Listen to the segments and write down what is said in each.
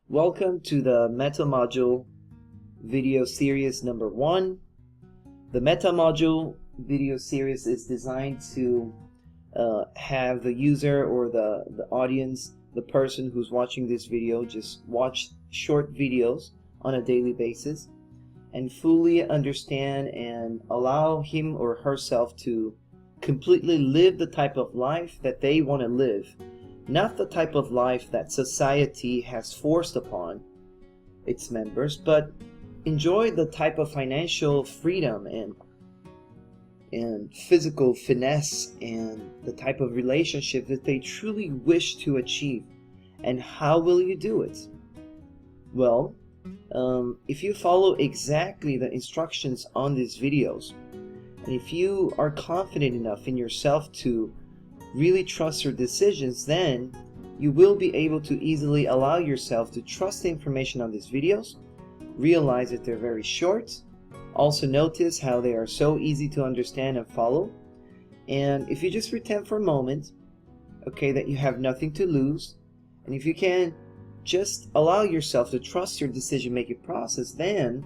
Welcome to the Metamodule video series number 1. The Metamodule video series is designed to have the user or the audience, the person who's watching this video, just watch short videos on a daily basis and fully understand and allow him or herself to completely live the type of life that they want to live. Not the type of life that society has forced upon its members, but enjoy the type of financial freedom and physical finesse and the type of relationship that they truly wish to achieve. And how will you do it? Well, if you follow exactly the instructions on these videos, and if you are confident enough in yourself to really trust your decisions, then you will be able to easily allow yourself to trust the information on these videos, realize that they're very short, also notice how they are so easy to understand and follow. And if you just pretend for a moment, okay, that you have nothing to lose, and if you can just allow yourself to trust your decision-making process, then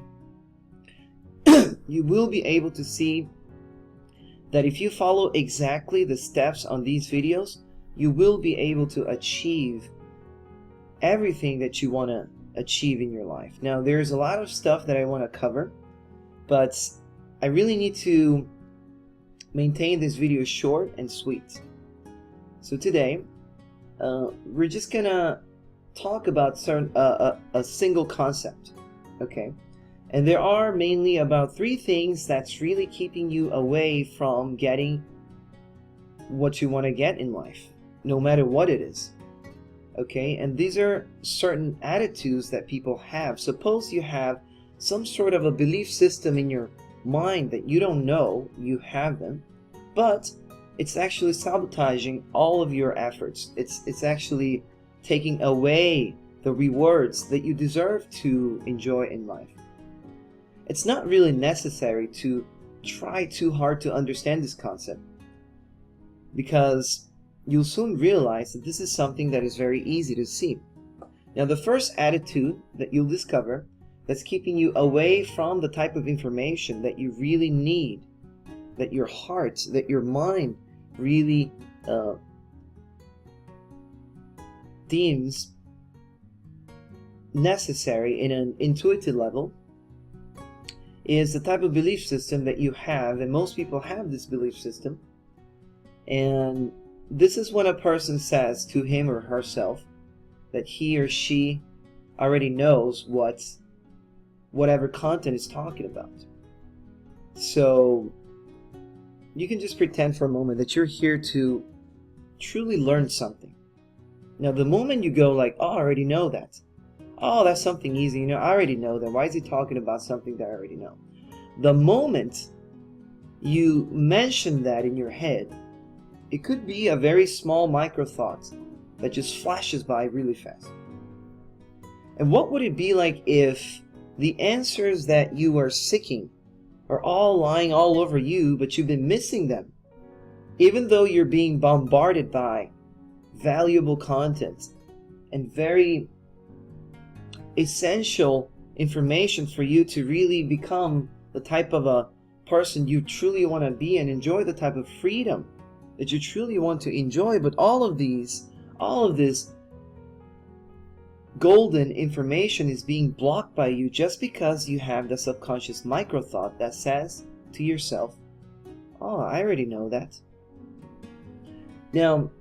you will be able to see that if you follow exactly the steps on these videos, you will be able to achieve everything that you want to achieve in your life. Now, there's a lot of stuff that I want to cover, but I really need to maintain this video short and sweet. So today, we're just gonna talk about a single concept, okay? And there are mainly about 3 things that's really keeping you away from getting what you want to get in life, no matter what it is. Okay, and these are certain attitudes that people have. Suppose you have some sort of a belief system in your mind that you don't know you have them, but it's actually sabotaging all of your efforts. It's actually taking away the rewards that you deserve to enjoy in life. It's not really necessary to try too hard to understand this concept, because you'll soon realize that this is something that is very easy to see. Now, the first attitude that you'll discover that's keeping you away from the type of information that you really need, that your heart, that your mind really deems necessary in an intuitive level, is the type of belief system that you have, and most people have this belief system. And this is when a person says to him or herself that he or she already knows whatever content is talking about. So you can just pretend for a moment that you're here to truly learn something. Now, the moment you go like, oh, I already know that. Oh, that's something easy. You know, I already know that. Why is he talking about something that I already know? The moment you mention that in your head, it could be a very small micro thought that just flashes by really fast. And what would it be like if the answers that you are seeking are all lying all over you, but you've been missing them, even though you're being bombarded by valuable content and very essential information for you to really become the type of a person you truly want to be and enjoy the type of freedom that you truly want to enjoy. But all of this golden information is being blocked by you just because you have the subconscious micro thought that says to yourself, oh, I already know that. Now,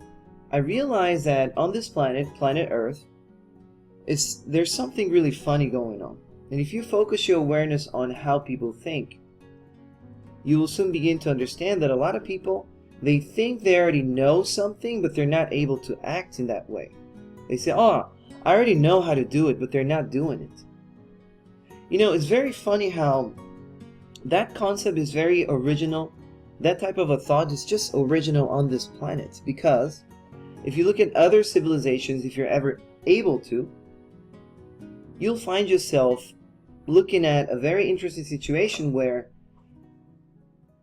I realize that on this planet Earth, there's something really funny going on. And if you focus your awareness on how people think, you will soon begin to understand that a lot of people, they think they already know something, but they're not able to act in that way. They say, oh, I already know how to do it, but they're not doing it. You know, it's very funny how that concept is very original. That type of a thought is just original on this planet, because if you look at other civilizations, if you're ever able to, you'll find yourself looking at a very interesting situation where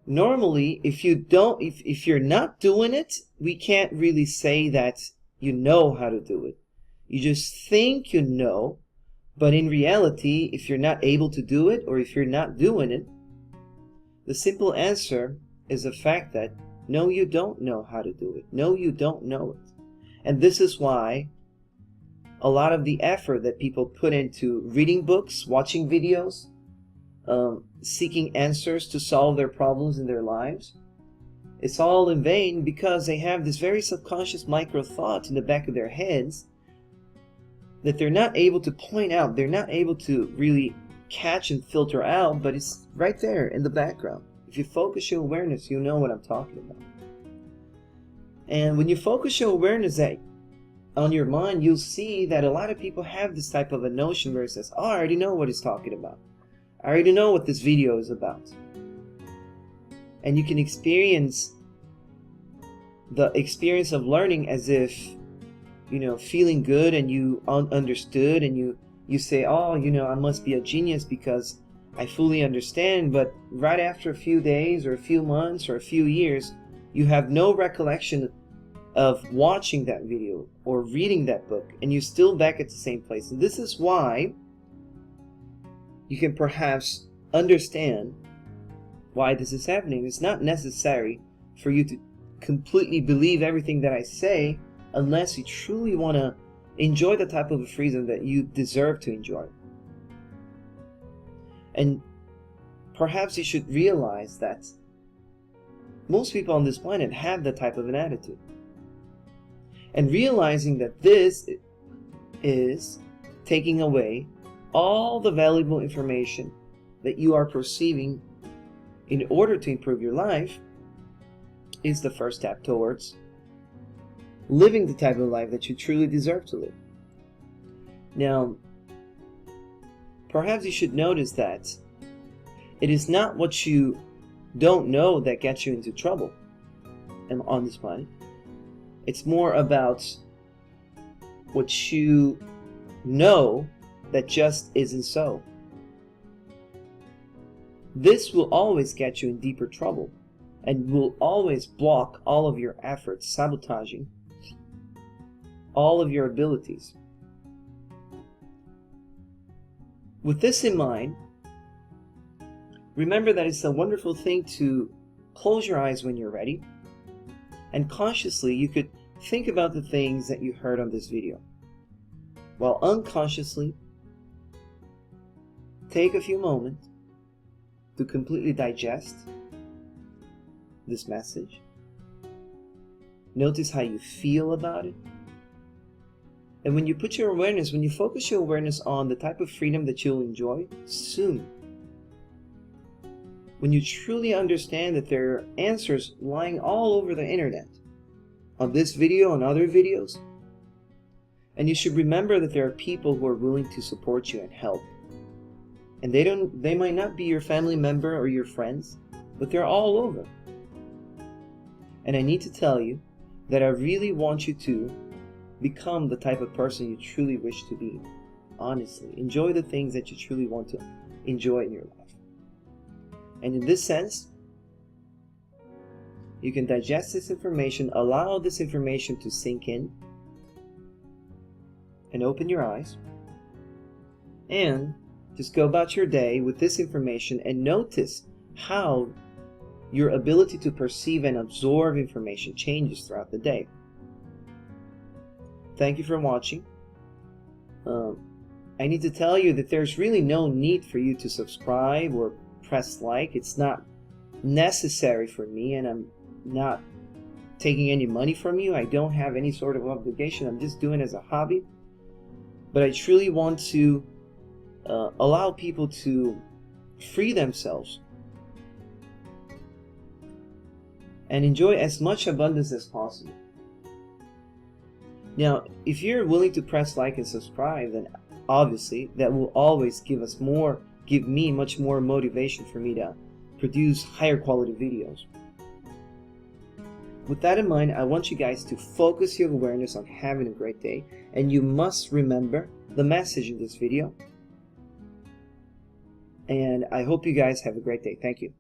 normally if you're not doing it, we can't really say that you know how to do it. You just think you know, But in reality, if you're not able to do it, or if you're not doing it, the simple answer is the fact that no, you don't know how to do it. No, you don't know it. And this is why a lot of the effort that people put into reading books, watching videos, seeking answers to solve their problems in their lives, it's all in vain, because they have this very subconscious micro thought in the back of their heads that they're not able to point out, they're not able to really catch and filter out, but it's right there in the background. If you focus your awareness, you know what I'm talking about. And when you focus your awareness on your mind, you'll see that a lot of people have this type of a notion where it says, oh, I already know what he's talking about. I already know what this video is about. And you can experience the experience of learning as if, feeling good, and you understood, and you say, oh, I must be a genius because I fully understand. But right after a few days or a few months or a few years, you have no recollection of watching that video or reading that book, and you're still back at the same place. And this is why you can perhaps understand why this is happening. It's not necessary for you to completely believe everything that I say, unless you truly want to enjoy the type of freedom that you deserve to enjoy. And perhaps you should realize that most people on this planet have that type of an attitude. And realizing that this is taking away all the valuable information that you are perceiving in order to improve your life is the first step towards living the type of life that you truly deserve to live. Now, perhaps you should notice that it is not what you don't know that gets you into trouble on this planet. It's more about what you know that just isn't so. This will always get you in deeper trouble and will always block all of your efforts, sabotaging all of your abilities. With this in mind, remember that it's a wonderful thing to close your eyes when you're ready, and consciously you could think about the things that you heard on this video, while unconsciously take a few moments to completely digest this message. Notice how you feel about it. And when you put your awareness, when you focus your awareness on the type of freedom that you'll enjoy soon, when you truly understand that there are answers lying all over the internet, on this video and other videos, and you should remember that there are people who are willing to support you and help. And they might not be your family member or your friends, but they're all over. And I need to tell you that I really want you to become the type of person you truly wish to be. Honestly, enjoy the things that you truly want to enjoy in your life. And in this sense, you can digest this information, allow this information to sink in, and open your eyes, and just go about your day with this information and notice how your ability to perceive and absorb information changes throughout the day. Thank you for watching. I need to tell you that there's really no need for you to subscribe or press like. It's not necessary for me, and I'm not taking any money from you. I don't have any sort of obligation. I'm just doing it as a hobby. But I truly want to allow people to free themselves and enjoy as much abundance as possible. Now, if you're willing to press like and subscribe, then obviously that will always give me much more motivation for me to produce higher quality videos. With that in mind, I want you guys to focus your awareness on having a great day, and you must remember the message in this video. And I hope you guys have a great day. Thank you.